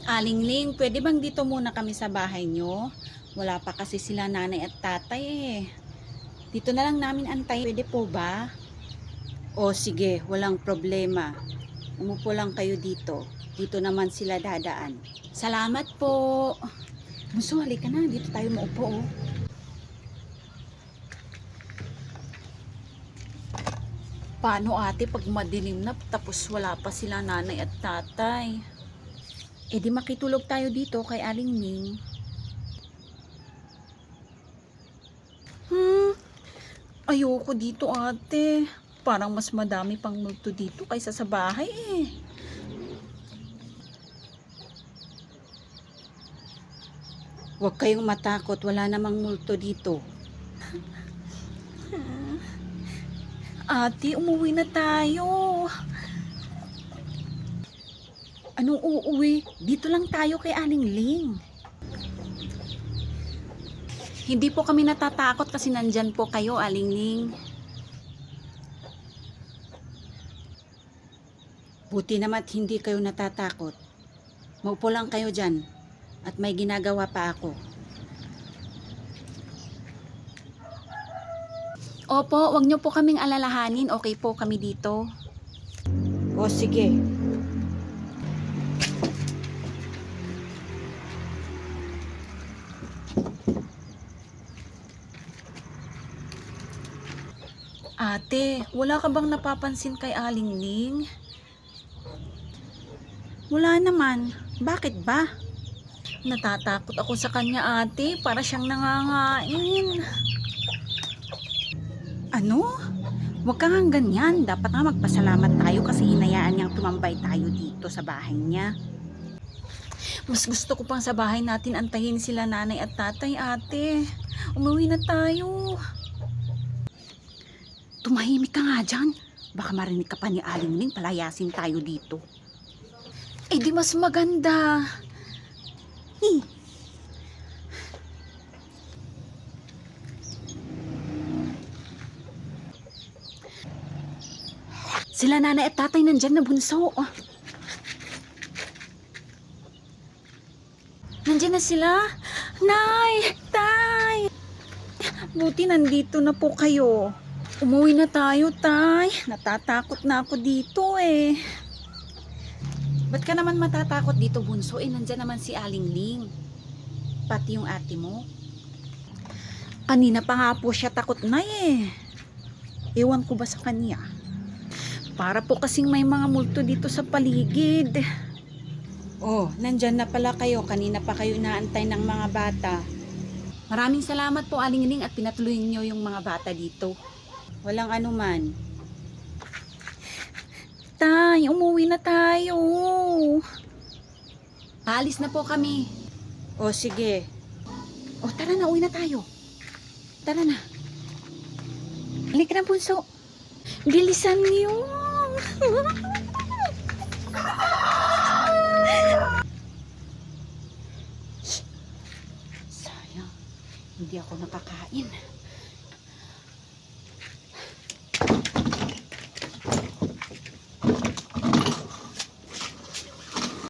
Aling Ling, pwede bang dito muna kami sa bahay nyo? Wala pa kasi sila nanay at tatay eh. Dito na lang namin antay, pwede po ba? O sige, walang problema. Umupo lang kayo dito. Dito naman sila dadaan. Salamat po. Bunso, halika na. Dito tayo maupo oh. Paano ate pag madilim na tapos wala pa sila nanay at tatay? E di makitulog tayo dito kay Aling Ning. Ayoko dito ate. Parang mas madami pang multo dito kaysa sa bahay eh. Huwag kayong matakot, wala namang multo dito. Ate, umuwi na tayo. Anong uuwi? Dito lang tayo kay Aling Ling. Hindi po kami natatakot kasi nandyan po kayo, Aling Ling. Buti naman hindi kayo natatakot. Maupo lang kayo dyan at may ginagawa pa ako. Opo, wag niyo po kaming alalahanin. Okay po kami dito. O sige. Ate, wala ka bang napapansin kay Aling Ling? Wala naman. Bakit ba? Natatakot ako sa kanya ate. Para siyang nangangain. Ano? Huwag ka nga ganyan. Dapat nga magpasalamat tayo kasi hinayaan niyang tumambay tayo dito sa bahay niya. Mas gusto ko pang sa bahay natin antayin sila nanay at tatay ate. Umuwi na tayo. Tumahimik ka nga dyan. Baka marinig ka pa ni Aling Ling, palayasin tayo dito. Eh di mas maganda. Sila nanay at tatay nandyan na bunso. Nandyan na sila. Nay! Tay! Buti nandito na po kayo. Umuwi na tayo, tay. Natatakot na ako dito eh. Ba't ka naman matatakot dito, bunso? Eh, nandyan naman si Aling Ling. Pati yung ate mo. Kanina pa nga po siya takot na eh. Ewan ko ba sa kanya? Para po kasing may mga multo dito sa paligid. Oh, nandyan na pala kayo. Kanina pa kayo inaantay ng mga bata. Maraming salamat po, Aling Ling, at pinatuloy niyo yung mga bata dito. Walang anuman. Tay, umuwi na tayo. Alis na po kami. O sige. O tara na, uwi na tayo. Tara na. Halika na, bunso. Bilisan niyo. Sayang, hindi ako nakakain.